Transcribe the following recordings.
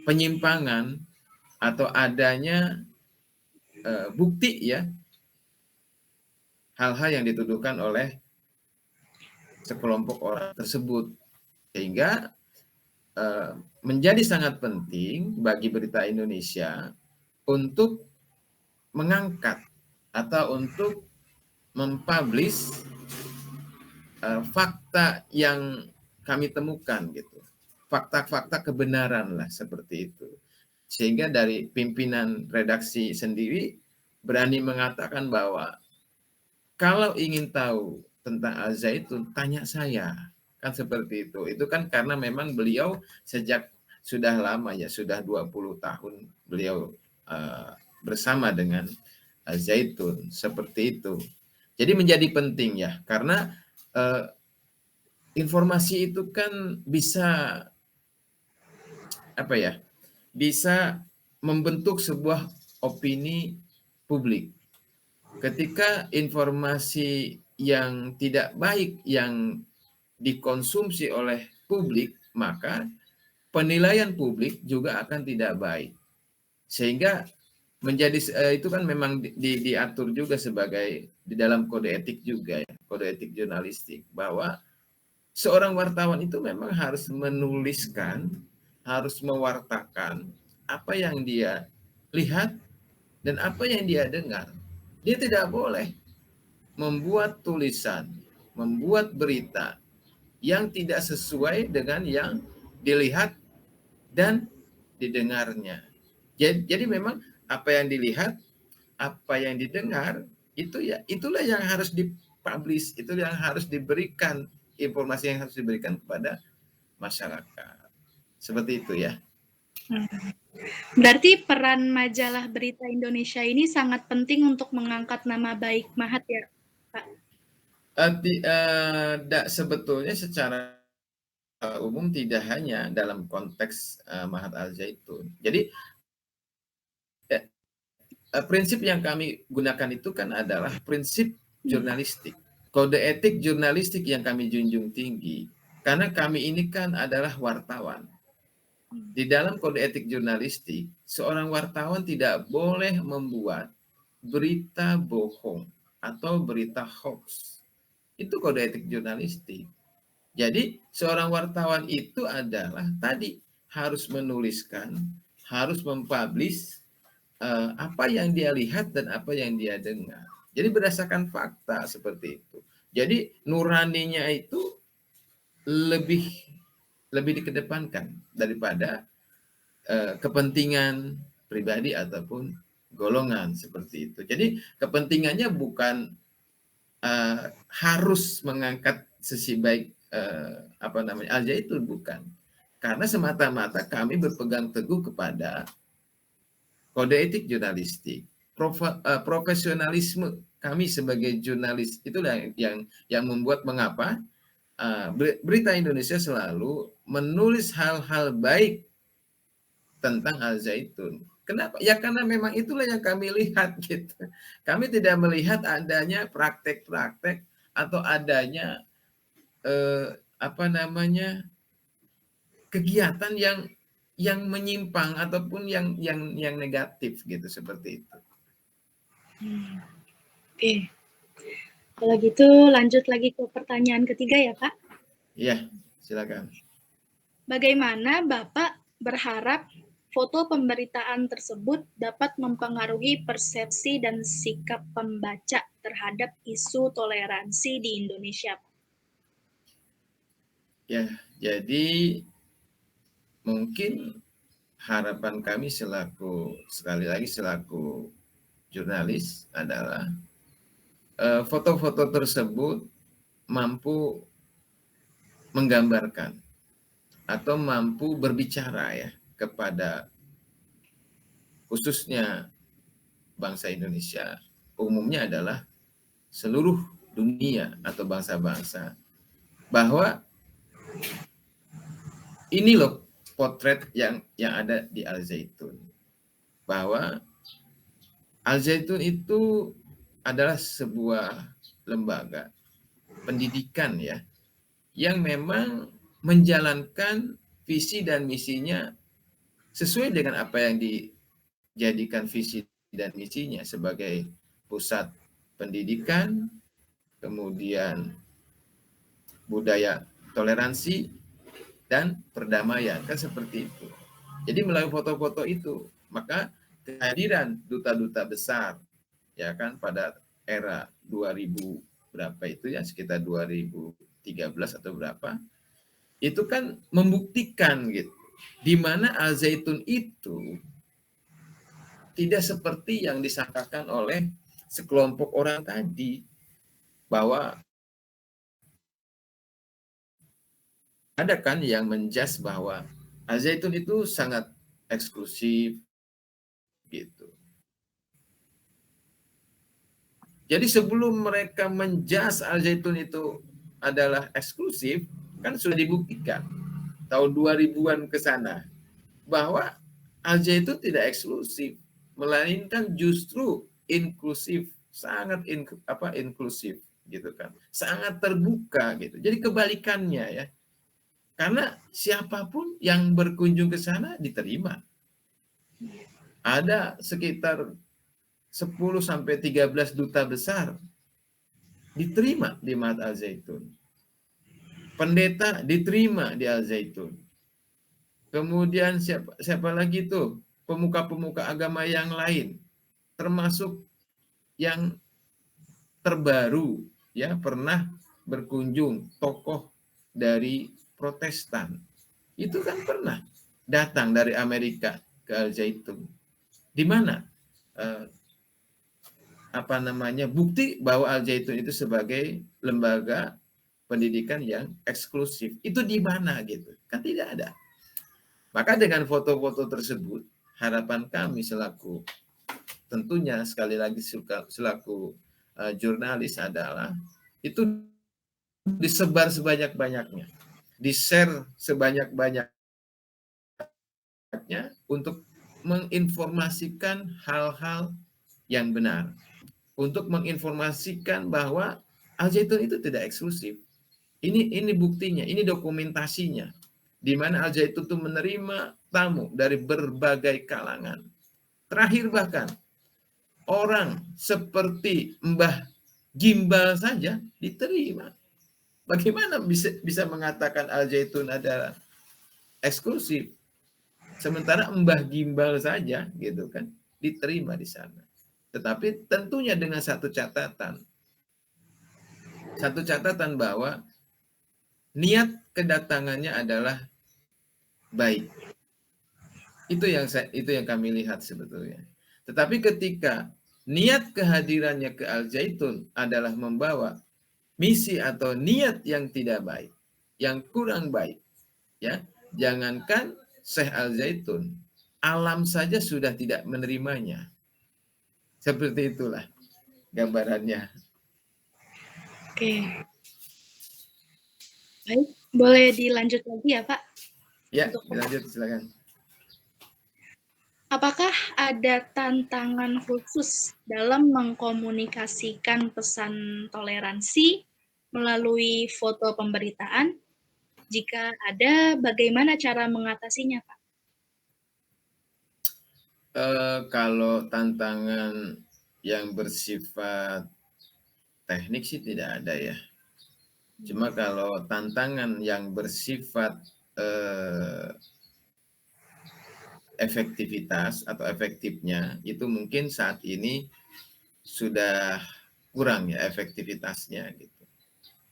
penyimpangan atau adanya bukti ya hal-hal yang dituduhkan oleh sekelompok orang tersebut, sehingga menjadi sangat penting bagi Berita Indonesia untuk mengangkat atau untuk mempublish fakta yang kami temukan gitu, fakta-fakta kebenaran lah seperti itu, sehingga dari pimpinan redaksi sendiri berani mengatakan bahwa kalau ingin tahu tentang Al Zaitun tanya saya, kan seperti itu. Itu kan karena memang beliau sejak sudah lama ya, sudah 20 tahun beliau bersama dengan Al Zaitun, seperti itu. Jadi menjadi penting ya, karena informasi itu kan bisa apa ya? Bisa membentuk sebuah opini publik. Ketika informasi yang tidak baik yang dikonsumsi oleh publik, maka penilaian publik juga akan tidak baik. Sehingga menjadi itu kan memang diatur juga sebagai di dalam kode etik juga ya, kode etik jurnalistik, bahwa seorang wartawan itu memang harus menuliskan, harus mewartakan apa yang dia lihat dan apa yang dia dengar. Dia tidak boleh membuat tulisan, membuat berita yang tidak sesuai dengan yang dilihat dan didengarnya. Jadi memang apa yang dilihat, apa yang didengar, itu ya itulah yang harus dipublish, itu yang harus diberikan, informasi yang harus diberikan kepada masyarakat. Seperti itu ya. Berarti peran majalah Berita Indonesia ini sangat penting untuk mengangkat nama baik Mahat ya, Pak? Sebetulnya secara umum tidak hanya dalam konteks Mahat Al Zaitun. Jadi prinsip yang kami gunakan itu kan adalah prinsip jurnalistik. Kode etik jurnalistik yang kami junjung tinggi. Karena kami ini kan adalah wartawan. Di dalam kode etik jurnalistik, seorang wartawan tidak boleh membuat berita bohong atau berita hoax. Itu kode etik jurnalistik. Jadi seorang wartawan itu adalah tadi harus menuliskan, harus mempublish apa yang dia lihat dan apa yang dia dengar. Jadi berdasarkan fakta seperti itu. Jadi nuraninya itu lebih dikedepankan daripada kepentingan pribadi ataupun golongan seperti itu. Jadi kepentingannya bukan harus mengangkat sisi baik Al Zaitun, bukan. Karena semata-mata kami berpegang teguh kepada kode etik jurnalistik, profesionalisme kami sebagai jurnalis. Itulah yang membuat mengapa Berita Indonesia selalu menulis hal-hal baik tentang Al Zaitun. Kenapa? Ya karena memang itulah yang kami lihat gitu. Kami tidak melihat adanya praktek-praktek atau adanya kegiatan yang menyimpang ataupun yang negatif gitu, seperti itu. Oke. Kalau gitu lanjut lagi ke pertanyaan ketiga ya, Pak. Iya, silakan. Bagaimana Bapak berharap foto pemberitaan tersebut dapat mempengaruhi persepsi dan sikap pembaca terhadap isu toleransi di Indonesia? Ya, jadi mungkin harapan kami sekali lagi selaku jurnalis adalah foto-foto tersebut mampu menggambarkan atau mampu berbicara ya kepada khususnya bangsa Indonesia, umumnya adalah seluruh dunia atau bangsa-bangsa, bahwa ini loh potret yang ada di Al Zaitun, bahwa Al Zaitun itu adalah sebuah lembaga pendidikan ya, yang memang menjalankan visi dan misinya sesuai dengan apa yang dijadikan visi dan misinya sebagai pusat pendidikan, kemudian budaya toleransi dan perdamaian, kan seperti itu. Jadi melalui foto-foto itu, maka kehadiran duta-duta besar, ya kan, pada era 2000 berapa itu ya, sekitar 2013 atau berapa, itu kan membuktikan gitu, di mana Al Zaitun itu tidak seperti yang disangkakan oleh sekelompok orang tadi, bahwa ada kan yang menjudge bahwa Al Zaitun itu sangat eksklusif gitu. Jadi sebelum mereka menjudge Al Zaitun itu adalah eksklusif, kan sudah dibuktikan tahun 2000-an ke sana bahwa Al Zaitun tidak eksklusif, melainkan justru inklusif, sangat inklusif gitu kan. Sangat terbuka gitu. Jadi kebalikannya ya. Karena siapapun yang berkunjung ke sana diterima. Ada sekitar 10 sampai 13 duta besar diterima di Mahat Al Zaitun. Pendeta diterima di Al Zaitun. Kemudian siapa lagi tuh? Pemuka-pemuka agama yang lain, termasuk yang terbaru ya, pernah berkunjung tokoh dari Protestan. Itu kan pernah datang dari Amerika ke Al Zaitun. Di mana bukti bahwa Al Zaitun itu sebagai lembaga pendidikan yang eksklusif. Itu di mana gitu? Kan tidak ada. Maka dengan foto-foto tersebut, harapan kami selaku, tentunya sekali lagi selaku jurnalis adalah itu disebar sebanyak-banyaknya, di-share sebanyak-banyaknya untuk menginformasikan hal-hal yang benar, untuk menginformasikan bahwa Al Zaitun itu tidak eksklusif. Ini buktinya, ini dokumentasinya, di mana Al Zaitun itu menerima tamu dari berbagai kalangan. Terakhir bahkan orang seperti Mbah Gimbal saja diterima. Bagaimana bisa mengatakan Al Zaitun adalah eksklusif, sementara Mbah Gimbal saja gitu kan diterima di sana. Tetapi tentunya dengan satu catatan bahwa niat kedatangannya adalah baik. Itu yang kami lihat sebetulnya. Tetapi ketika niat kehadirannya ke Al Zaitun adalah membawa misi atau niat yang tidak baik, yang kurang baik, ya, jangankan Syekh Al Zaitun, alam saja sudah tidak menerimanya. Seperti itulah gambarannya. Oke. Baik, boleh dilanjut lagi ya, Pak? Ya, dilanjut silakan. Apakah ada tantangan khusus dalam mengkomunikasikan pesan toleransi melalui foto pemberitaan? Jika ada, bagaimana cara mengatasinya, Pak? Kalau tantangan yang bersifat teknik sih tidak ada ya. Cuma kalau tantangan yang bersifat efektivitas atau efektifnya itu mungkin saat ini sudah kurang ya efektivitasnya gitu.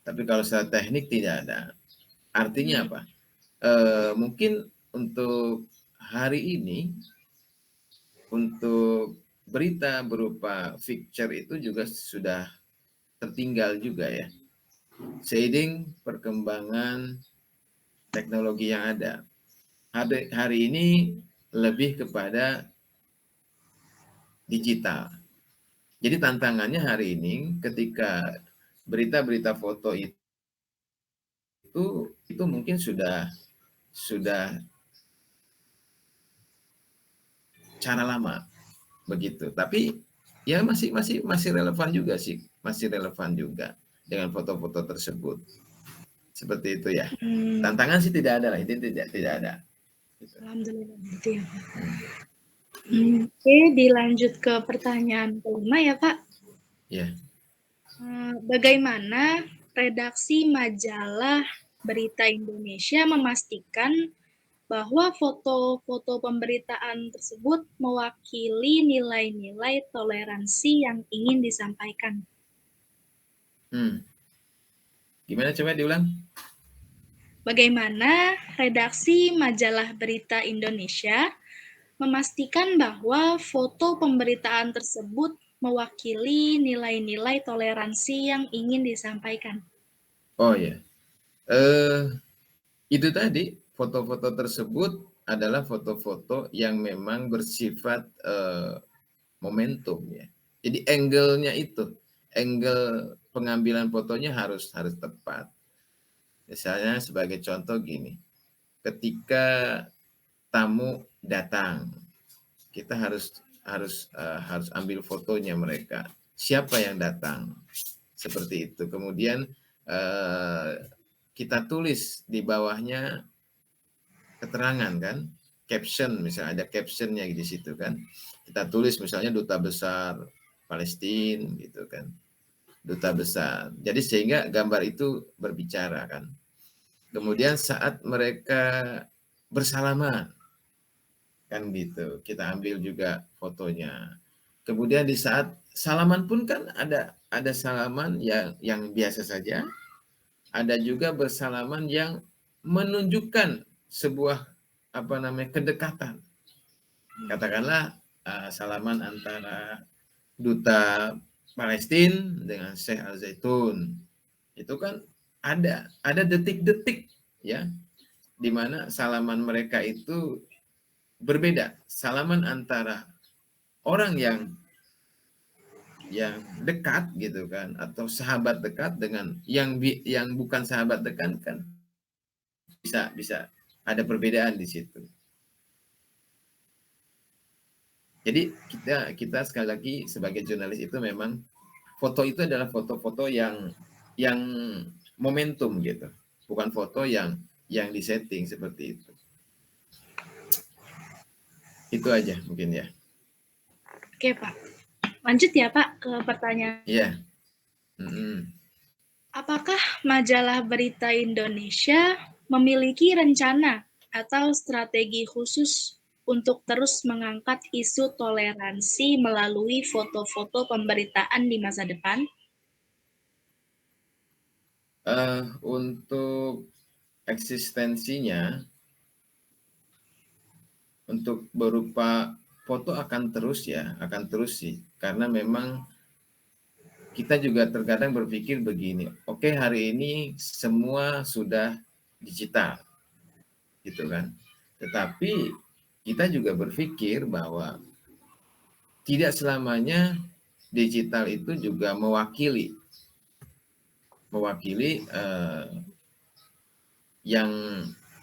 Tapi kalau secara teknik tidak ada. Artinya apa? Mungkin untuk hari ini untuk berita berupa picture itu juga sudah tertinggal juga ya. Seiring perkembangan teknologi yang ada. Hari ini lebih kepada digital. Jadi tantangannya hari ini ketika berita-berita foto itu mungkin sudah cara lama begitu. Tapi ya masih relevan juga sih, masih relevan juga dengan foto-foto tersebut. Seperti itu ya. Tantangan sih tidak ada lah, itu tidak ada. Gitu. Alhamdulillah gitu ya, Pak. Hmm. Oke, dilanjut ke pertanyaan kelima ya, Pak. Ya. Bagaimana redaksi majalah Berita Indonesia memastikan bahwa foto-foto pemberitaan tersebut mewakili nilai-nilai toleransi yang ingin disampaikan? Gimana coba diulang? Bagaimana redaksi majalah Berita Indonesia memastikan bahwa foto pemberitaan tersebut mewakili nilai-nilai toleransi yang ingin disampaikan? Oh ya, itu tadi foto-foto tersebut adalah foto-foto yang memang bersifat momentum ya. Jadi angle-nya itu, angle pengambilan fotonya harus tepat. Misalnya sebagai contoh gini, ketika tamu datang, kita harus ambil fotonya mereka. Siapa yang datang? Seperti itu. Kemudian kita tulis di bawahnya keterangan kan, caption, misalnya ada captionnya di situ kan. Kita tulis misalnya Duta Besar Palestina gitu kan. Duta besar. Jadi sehingga gambar itu berbicara kan. Kemudian saat mereka bersalaman kan gitu, kita ambil juga fotonya. Kemudian di saat salaman pun kan ada salaman yang biasa saja, ada juga bersalaman yang menunjukkan sebuah kedekatan. Katakanlah salaman antara duta Palestina dengan Syekh Al Zaitun. Itu kan ada detik-detik ya di mana salaman mereka itu berbeda. Salaman antara orang yang dekat gitu kan atau sahabat dekat dengan yang bukan sahabat dekat kan bisa ada perbedaan di situ. Jadi kita sekali lagi sebagai jurnalis itu memang foto itu adalah foto-foto yang momentum gitu, bukan foto yang disetting seperti itu. Itu aja mungkin ya. Oke, Pak. Lanjut ya, Pak, ke pertanyaan. Iya. Apakah majalah Berita Indonesia memiliki rencana atau strategi khusus untuk terus mengangkat isu toleransi melalui foto-foto pemberitaan di masa depan? Untuk eksistensinya, untuk berupa foto akan terus sih, karena memang kita juga terkadang berpikir begini, oke, hari ini semua sudah digital, gitu kan. Tetapi kita juga berpikir bahwa tidak selamanya digital itu juga mewakili yang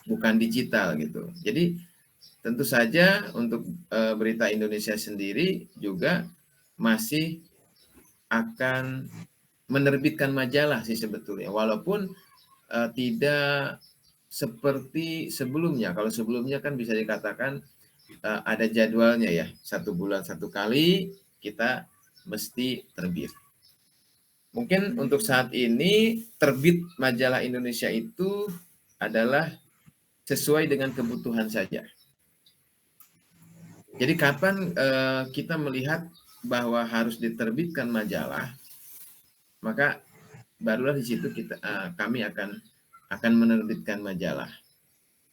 bukan digital gitu. Jadi tentu saja untuk Berita Indonesia sendiri juga masih akan menerbitkan majalah sih sebetulnya, walaupun tidak seperti sebelumnya. Kalau sebelumnya kan bisa dikatakan ada jadwalnya ya, 1 bulan 1 kali kita mesti terbit. Mungkin untuk saat ini terbit majalah Indonesia itu adalah sesuai dengan kebutuhan saja. Jadi kapan kita melihat bahwa harus diterbitkan majalah, maka barulah di situ kami akan menerbitkan majalah.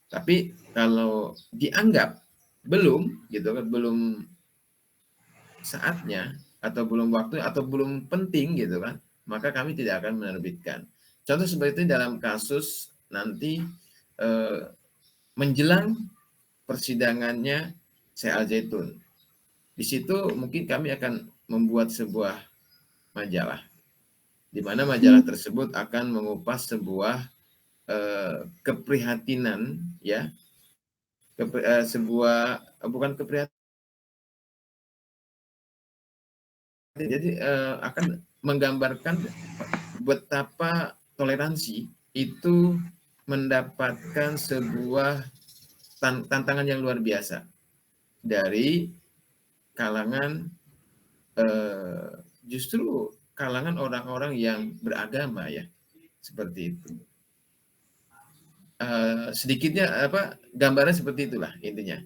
Tapi kalau dianggap belum gitu kan, belum saatnya atau belum waktu atau belum penting gitu kan, maka kami tidak akan menerbitkan. Contoh seperti itu dalam kasus nanti menjelang persidangannya Syekh Al Zaitun. Di situ mungkin kami akan membuat sebuah majalah, di mana majalah tersebut akan mengupas sebuah keprihatinan ya, sebuah bukan keprihatinan, jadi akan menggambarkan betapa toleransi itu mendapatkan sebuah tantangan yang luar biasa dari kalangan justru kalangan orang-orang yang beragama ya, seperti itu. Sedikitnya gambaran seperti itulah intinya.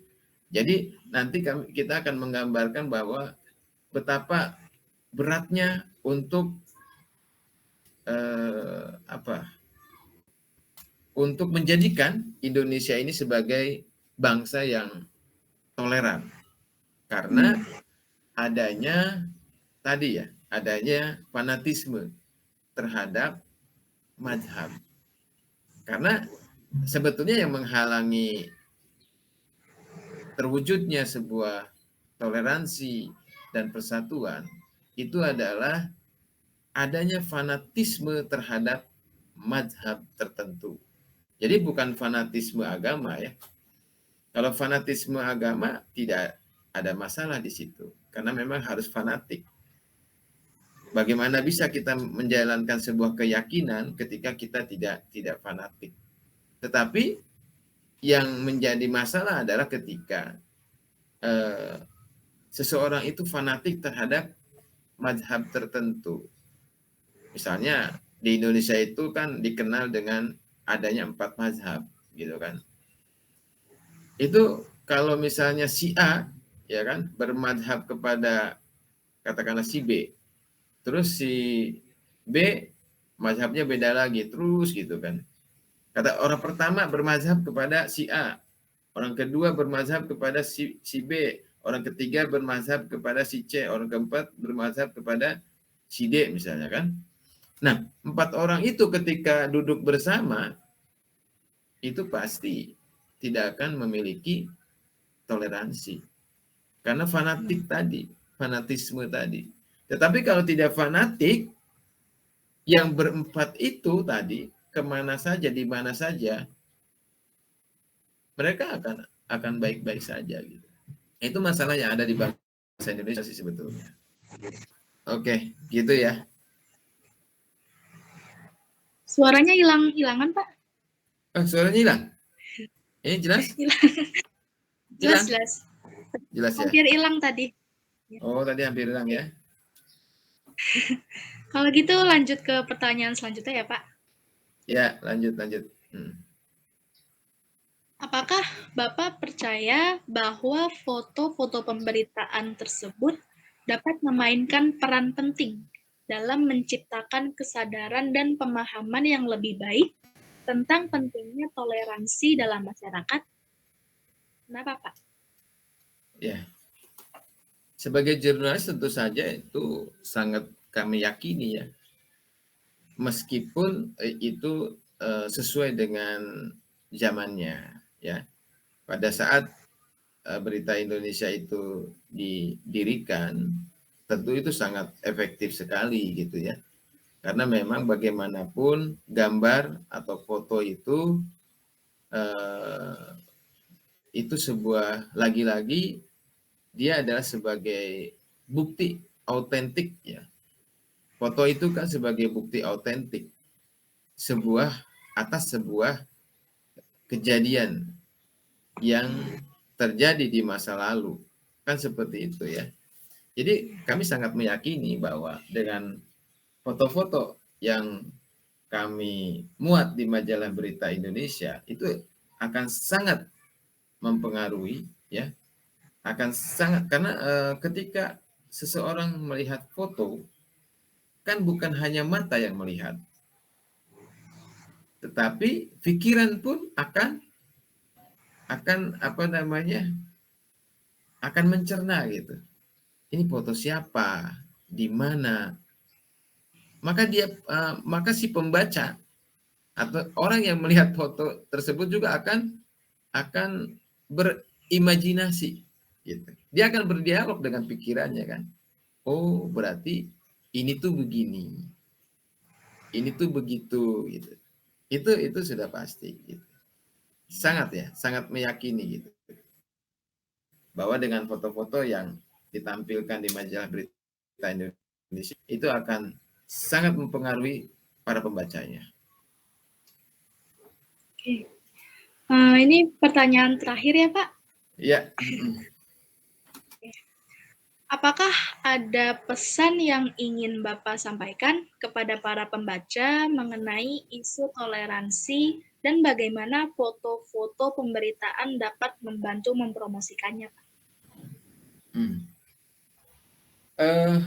Jadi nanti kita akan menggambarkan bahwa betapa beratnya untuk untuk menjadikan Indonesia ini sebagai bangsa yang toleran, karena adanya tadi ya, adanya fanatisme terhadap mazhab. Karena sebetulnya yang menghalangi terwujudnya sebuah toleransi dan persatuan itu adalah adanya fanatisme terhadap mazhab tertentu. Jadi bukan fanatisme agama ya. Kalau fanatisme agama tidak ada masalah di situ, karena memang harus fanatik. Bagaimana bisa kita menjalankan sebuah keyakinan ketika kita tidak fanatik? Tetapi yang menjadi masalah adalah ketika seseorang itu fanatik terhadap mazhab tertentu. Misalnya di Indonesia itu kan dikenal dengan adanya 4 mazhab, gitu kan. Itu kalau misalnya si A, ya kan, bermadhab kepada katakanlah si B, terus si B mazhabnya beda lagi, terus gitu kan. Kata orang pertama bermazhab kepada si A, orang kedua bermazhab kepada si B, orang ketiga bermazhab kepada si C, orang keempat bermazhab kepada si D misalnya kan. Nah, 4 orang itu ketika duduk bersama, itu pasti tidak akan memiliki toleransi. Karena fanatik tadi, fanatisme tadi. Tetapi kalau tidak fanatik, yang berempat itu tadi, kemana saja, di mana saja, mereka akan baik-baik saja. Gitu. Itu masalah yang ada di bangsa Indonesia sih sebetulnya. Oke, gitu ya. Suaranya hilangan, Pak. Suaranya hilang? Ini jelas? Jelas. Jelas ya? Hampir hilang tadi. Oh, tadi hampir hilang ya? Kalau gitu lanjut ke pertanyaan selanjutnya ya, Pak. Ya, lanjut. Apakah Bapak percaya bahwa foto-foto pemberitaan tersebut dapat memainkan peran penting dalam menciptakan kesadaran dan pemahaman yang lebih baik tentang pentingnya toleransi dalam masyarakat? Kenapa, Pak? Ya. Sebagai jurnalis tentu saja itu sangat kami yakini ya. Meskipun itu sesuai dengan zamannya ya. Pada saat Berita Indonesia itu didirikan, tentu itu sangat efektif sekali gitu ya. Karena memang bagaimanapun gambar atau foto itu sebuah lagi-lagi dia adalah sebagai bukti autentik ya. Foto itu kan sebagai bukti autentik atas sebuah kejadian yang terjadi di masa lalu. Kan seperti itu ya. Jadi kami sangat meyakini bahwa dengan foto-foto yang kami muat di majalah Berita Indonesia itu akan sangat mempengaruhi ya. Akan sangat karena ketika seseorang melihat foto kan bukan hanya mata yang melihat, tetapi pikiran pun akan akan mencerna gitu. Ini foto siapa, di mana? Maka si pembaca atau orang yang melihat foto tersebut juga akan berimajinasi gitu. Dia akan berdialog dengan pikirannya kan. Oh, berarti ini tuh begini. Ini tuh begitu gitu. Itu sudah pasti gitu. Sangat meyakini gitu. Bahwa dengan foto-foto yang ditampilkan di majalah Berita Indonesia itu akan sangat mempengaruhi para pembacanya. Oke. Ini pertanyaan terakhir ya, Pak. Ya, Apakah ada pesan yang ingin Bapak sampaikan kepada para pembaca mengenai isu toleransi dan bagaimana foto-foto pemberitaan dapat membantu mempromosikannya, Pak? hmm. Eh,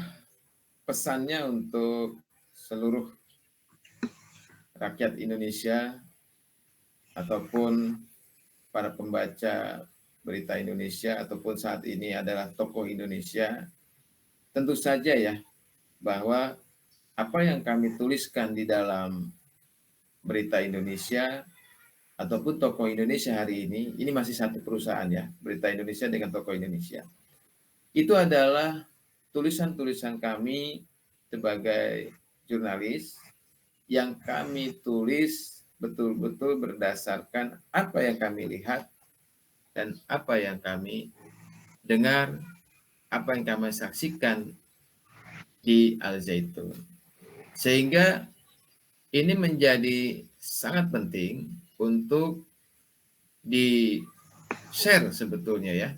pesannya untuk seluruh rakyat Indonesia ataupun para pembaca berita Indonesia ataupun saat ini adalah tokoh Indonesia, tentu saja ya bahwa apa yang kami tuliskan di dalam berita Indonesia ataupun tokoh Indonesia hari ini masih satu perusahaan ya, berita Indonesia dengan tokoh Indonesia. Itu adalah tulisan-tulisan kami sebagai jurnalis yang kami tulis betul-betul berdasarkan apa yang kami lihat dan apa yang kami dengar, apa yang kami saksikan di Al Zaitun. Sehingga ini menjadi sangat penting untuk di-share sebetulnya ya.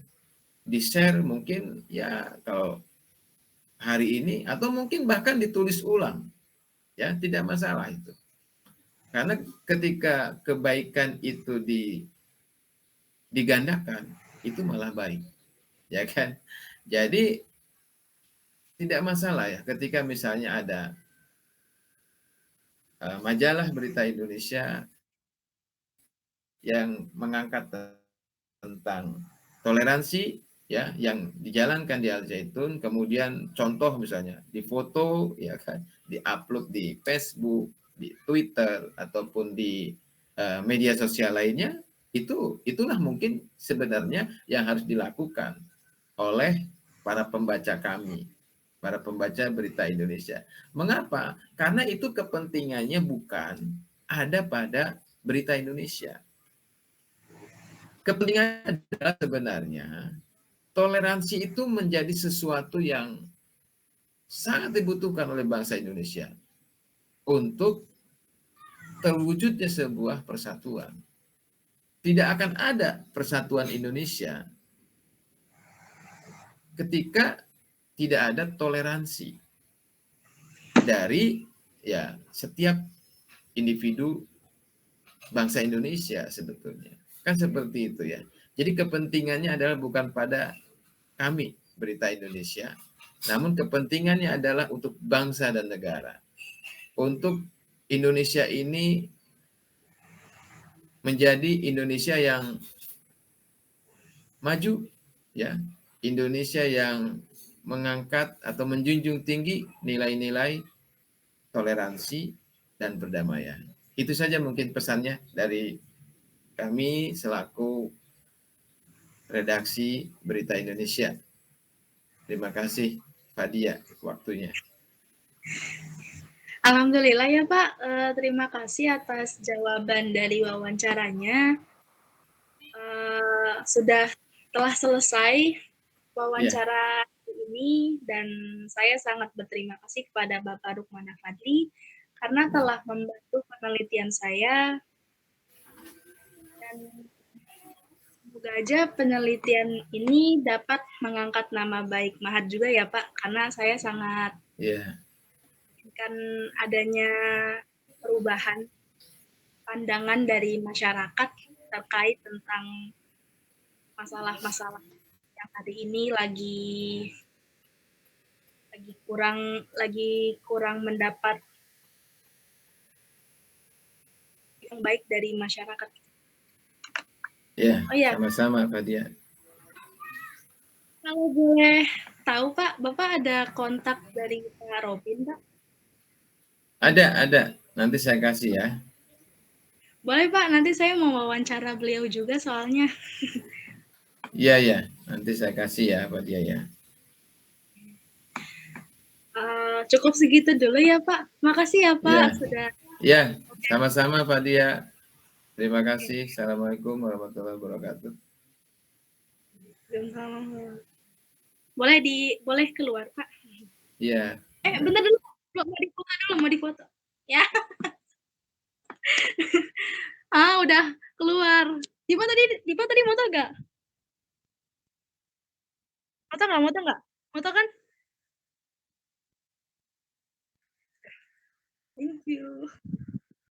Di-share mungkin ya kalau hari ini atau mungkin bahkan ditulis ulang. Ya, tidak masalah itu. Karena ketika kebaikan itu digandakan, itu malah baik. Ya kan? Jadi tidak masalah ya ketika misalnya ada majalah berita Indonesia yang mengangkat tentang toleransi ya yang dijalankan di Al Zaitun, kemudian contoh misalnya difoto ya kan, diupload di Facebook, di Twitter ataupun di media sosial lainnya, itulah mungkin sebenarnya yang harus dilakukan oleh para pembaca kami, para pembaca berita Indonesia. Mengapa? Karena itu kepentingannya bukan ada pada berita Indonesia. Kepentingannya adalah sebenarnya toleransi itu menjadi sesuatu yang sangat dibutuhkan oleh bangsa Indonesia untuk terwujudnya sebuah persatuan. Tidak akan ada persatuan Indonesia ketika tidak ada toleransi dari ya setiap individu bangsa Indonesia sebetulnya. Kan seperti itu ya. Jadi kepentingannya adalah bukan pada kami berita Indonesia, namun kepentingannya adalah untuk bangsa dan negara. Untuk Indonesia ini menjadi Indonesia yang maju ya, Indonesia yang mengangkat atau menjunjung tinggi nilai-nilai toleransi dan perdamaian. Itu saja mungkin pesannya dari kami selaku redaksi Berita Indonesia. Terima kasih Fadia waktunya. Alhamdulillah ya Pak, terima kasih atas jawaban dari wawancaranya. Sudah telah selesai wawancara ini dan saya sangat berterima kasih kepada Bapak Rukmana Fadli karena telah membantu penelitian saya dan semoga aja penelitian ini dapat mengangkat nama baik Mahat juga ya Pak, karena saya sangat inginkan adanya perubahan pandangan dari masyarakat terkait tentang masalah-masalah yang hari ini lagi kurang mendapat yang baik dari masyarakat. Ya, sama-sama Fadia. Kalau boleh tahu Pak, Bapak ada kontak dari Pak Robin Pak? Ada. Nanti saya kasih ya. Boleh Pak, nanti saya mau wawancara beliau juga soalnya. Iya. Nanti saya kasih ya Fadia ya. Cukup segitu dulu ya Pak. Makasih ya Pak sudah. Ya, sama-sama Fadia. Terima kasih. Assalamualaikum warahmatullahi wabarakatuh. Boleh keluar Pak? Iya. Bentar dulu, mau difoto. Ya. Ah, udah keluar. Dipa tadi moto nggak? Moto nggak? Moto nggak? Moto kan? Thank you.